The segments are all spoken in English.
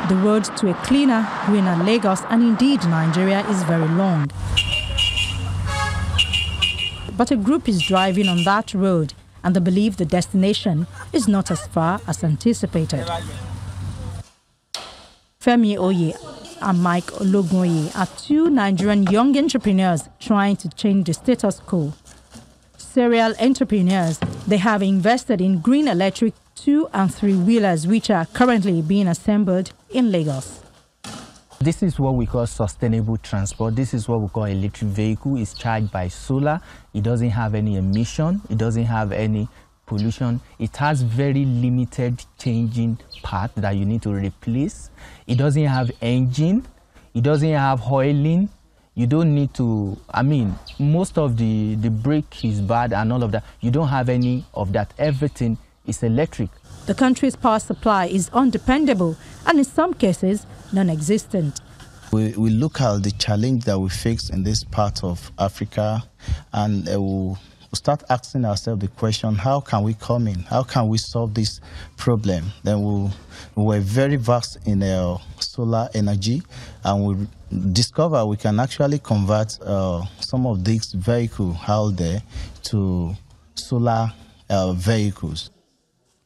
The road to a cleaner, greener Lagos and indeed Nigeria is very long. But a group is driving on that road and they believe the destination is not as far as anticipated. Femi Oye and Mike Ologunye are two Nigerian young entrepreneurs trying to change the status quo. Serial entrepreneurs, they have invested in green electric 2- and 3-wheelers which are currently being assembled in Lagos. This is what we call sustainable transport. This is what we call electric vehicle. It's charged by solar. It doesn't have any emission. It doesn't have any pollution. It has very limited changing part that you need to replace. It doesn't have engine. It doesn't have oiling. You don't need to, most of the brake is bad and all of that. You don't have any of that. Everything is electric. The country's power supply is undependable and in some cases non-existent. We look at the challenge that we face in this part of Africa and we'll start asking ourselves the question, how can we come in? How can we solve this problem? Then we're very vast in solar energy and we discover we can actually convert some of these vehicles out there to solar vehicles.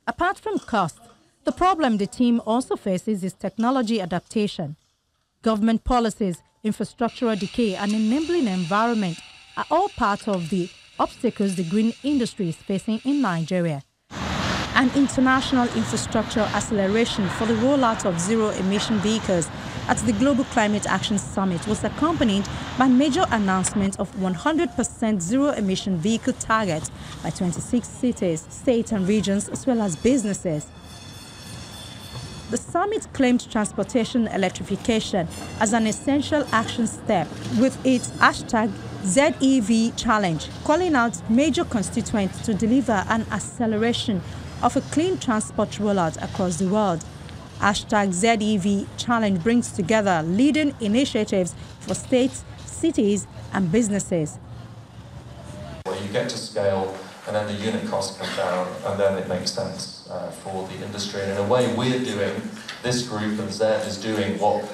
Apart from cost, the problem the team also faces is technology adaptation. Government policies, infrastructural decay, and enabling environment are all part of the obstacles the green industry is facing in Nigeria. An international infrastructure acceleration for the rollout of zero-emission vehicles at the Global Climate Action Summit was accompanied by major announcements of 100% zero-emission vehicle targets by 26 cities, states and regions, as well as businesses. The summit claimed transportation electrification as an essential action step with its hashtag ZEV Challenge, calling out major constituents to deliver an acceleration of a clean transport rollout across the world. Hashtag ZEV Challenge brings together leading initiatives for states, cities and businesses. Where you get to scale and then the unit costs come down and then it makes sense for the industry. And in a way we're doing, this group and ZEV is doing what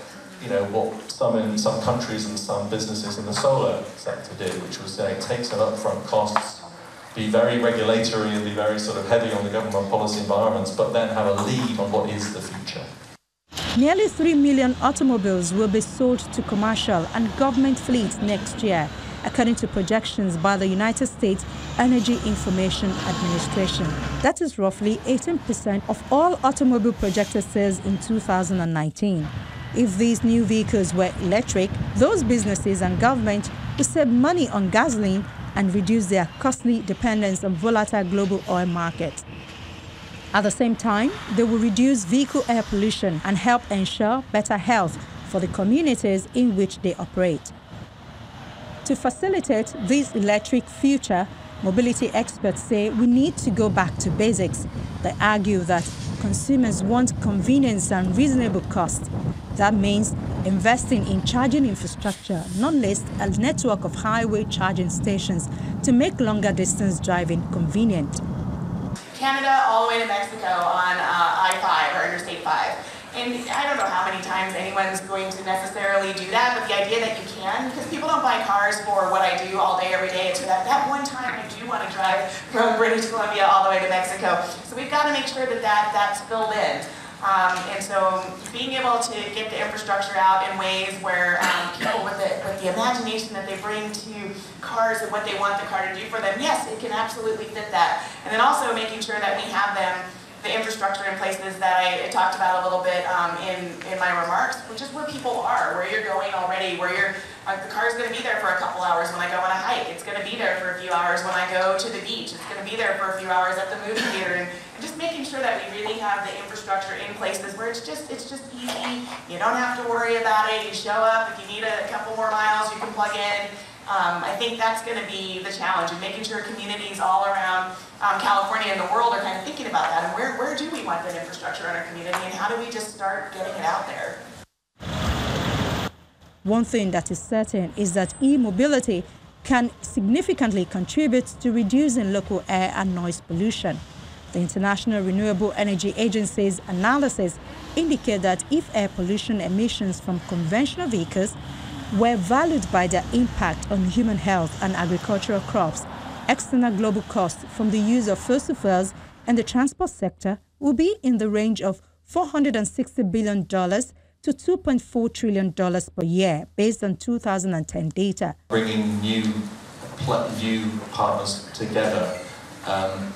some countries and some businesses in the solar sector did, which was saying take some upfront costs, be very regulatory and be very sort of heavy on the government policy environments, but then have a lead on what is the future. Nearly 3 million automobiles will be sold to commercial and government fleets next year, according to projections by the United States Energy Information Administration. That is roughly 18% of all automobile projected sales in 2019. If these new vehicles were electric, those businesses and government would save money on gasoline and reduce their costly dependence on volatile global oil markets. At the same time, they will reduce vehicle air pollution and help ensure better health for the communities in which they operate. To facilitate this electric future, mobility experts say we need to go back to basics. They argue that consumers want convenience and reasonable cost. That means investing in charging infrastructure, not least a network of highway charging stations to make longer distance driving convenient. Canada all the way to Mexico on I-5 or Interstate 5. And I don't know how many times anyone's going to necessarily do that, but the idea that you can, because people don't buy cars for what I do all day, every day. It's for that one time I do want to drive from British Columbia all the way to Mexico. So we've got to make sure that that's filled in. And so being able to get the infrastructure out in ways where people with the imagination that they bring to cars and what they want the car to do for them, yes, it can absolutely fit that. And then also making sure that we have the infrastructure in places that I talked about a little bit in my remarks, which is where people are, where you're going already, where the car is going to be there for a couple hours when I go on a hike. It's going to be there for a few hours when I go to the beach. It's going to be there for a few hours at the movie theater. And just making sure that we really have the infrastructure in places where it's just easy. You don't have to worry about it. You show up. If you need a couple more miles, you can plug in. I think that's going to be the challenge, and making sure communities all around California and the world are kind of thinking about that, and where do we want that infrastructure in our community, and how do we just start getting it out there? One thing that is certain is that e-mobility can significantly contribute to reducing local air and noise pollution. The International Renewable Energy Agency's analysis indicate that if air pollution emissions from conventional vehicles were valued by their impact on human health and agricultural crops, external global costs from the use of fossil fuels in the transport sector will be in the range of $460 billion to $2.4 trillion per year, based on 2010 data. Bringing new partners together.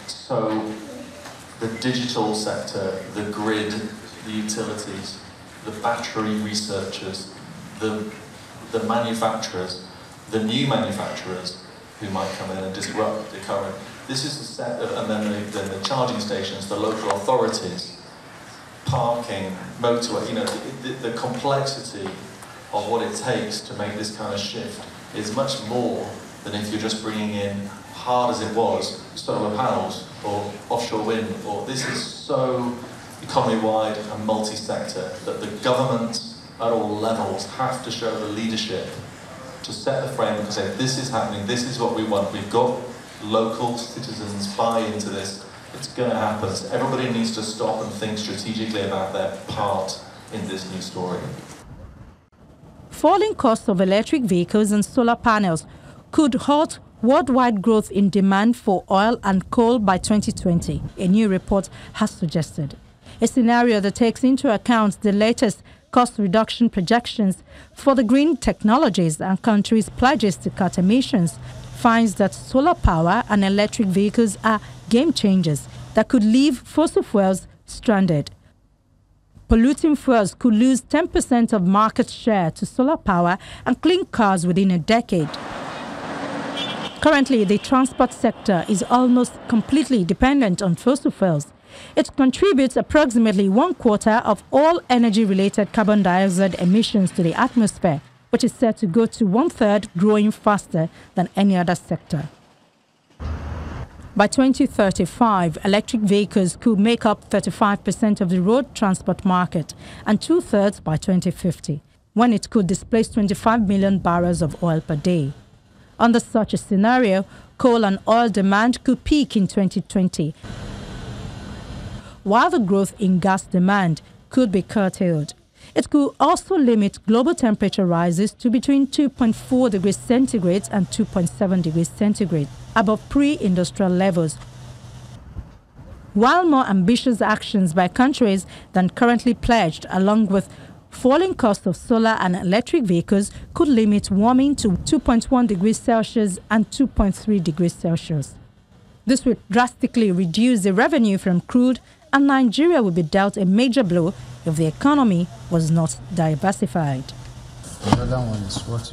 So the digital sector, the grid, the utilities, the battery researchers, the manufacturers, the new manufacturers who might come in and disrupt the current. This is the set of, and then the charging stations, the local authorities, parking, motorway, the complexity of what it takes to make this kind of shift is much more than if you're just bringing in, hard as it was, solar panels or offshore wind. Or this is so economy-wide and multi-sector that the governments at all levels have to show the leadership to set the framework and say, this is happening, this is what we want. We've got local citizens buy into this. It's going to happen. So everybody needs to stop and think strategically about their part in this new story. Falling costs of electric vehicles and solar panels could halt worldwide growth in demand for oil and coal by 2020, a new report has suggested. A scenario that takes into account the latest cost reduction projections for the green technologies and countries' pledges to cut emissions finds that solar power and electric vehicles are game changers that could leave fossil fuels stranded. Polluting fuels could lose 10% of market share to solar power and clean cars within a decade. Currently, the transport sector is almost completely dependent on fossil fuels. It contributes approximately 1/4 of all energy-related carbon dioxide emissions to the atmosphere, which is set to go to 1/3, growing faster than any other sector. By 2035, electric vehicles could make up 35% of the road transport market and 2/3 by 2050, when it could displace 25 million barrels of oil per day. Under such a scenario, coal and oil demand could peak in 2020, while the growth in gas demand could be curtailed. It could also limit global temperature rises to between 2.4 degrees centigrade and 2.7 degrees centigrade, above pre-industrial levels. While more ambitious actions by countries than currently pledged, along with falling costs of solar and electric vehicles, could limit warming to 2.1 degrees Celsius and 2.3 degrees Celsius. This would drastically reduce the revenue from crude, and Nigeria would be dealt a major blow if the economy was not diversified. The other one is what?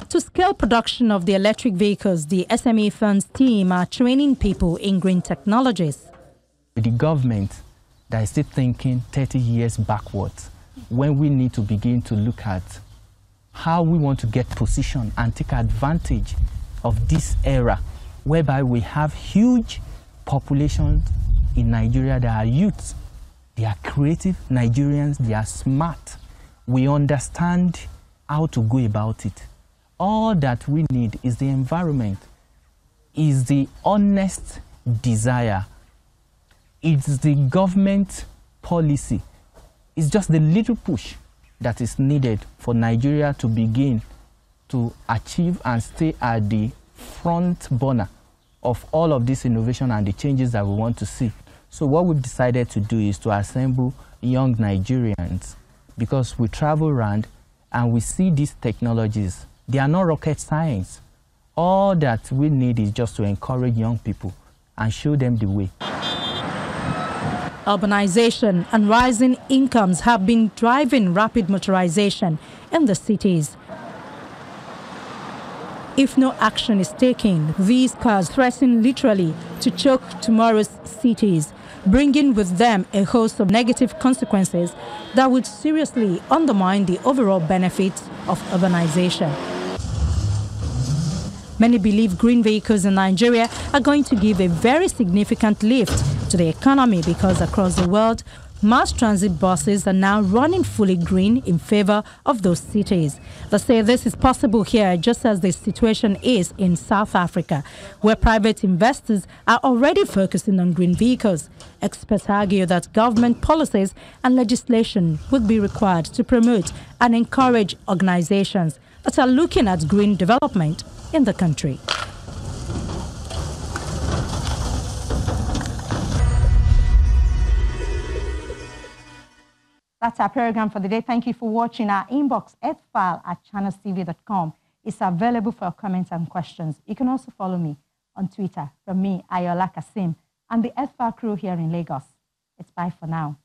To scale production of the electric vehicles, the SME Funds team are training people in green technologies. The government that is still thinking 30 years backwards, when we need to begin to look at how we want to get position and take advantage of this era, whereby we have huge populations in Nigeria that are youth. They are creative Nigerians, they are smart. We understand how to go about it. All that we need is the environment, is the honest desire. It's the government policy. It's just the little push that is needed for Nigeria to begin to achieve and stay at the front burner of all of this innovation and the changes that we want to see. So what we've decided to do is to assemble young Nigerians, because we travel around and we see these technologies. They are not rocket science. All that we need is just to encourage young people and show them the way. Urbanization and rising incomes have been driving rapid motorization in the cities. If no action is taken, these cars threaten literally to choke tomorrow's cities, bringing with them a host of negative consequences that would seriously undermine the overall benefits of urbanization. Many believe green vehicles in Nigeria are going to give a very significant lift to the economy, because across the world, Mass transit buses are now running fully green in favor of those cities. They say this is possible here just as the situation is in South Africa, where private investors are already focusing on green vehicles. Experts argue that government policies and legislation would be required to promote and encourage organizations that are looking at green development in the country. That's our program for the day. Thank you for watching. Our inbox file at channelstv.com is available for comments and questions. You can also follow me on Twitter from me, Ayola Kasim, and the file crew here in Lagos. It's bye for now.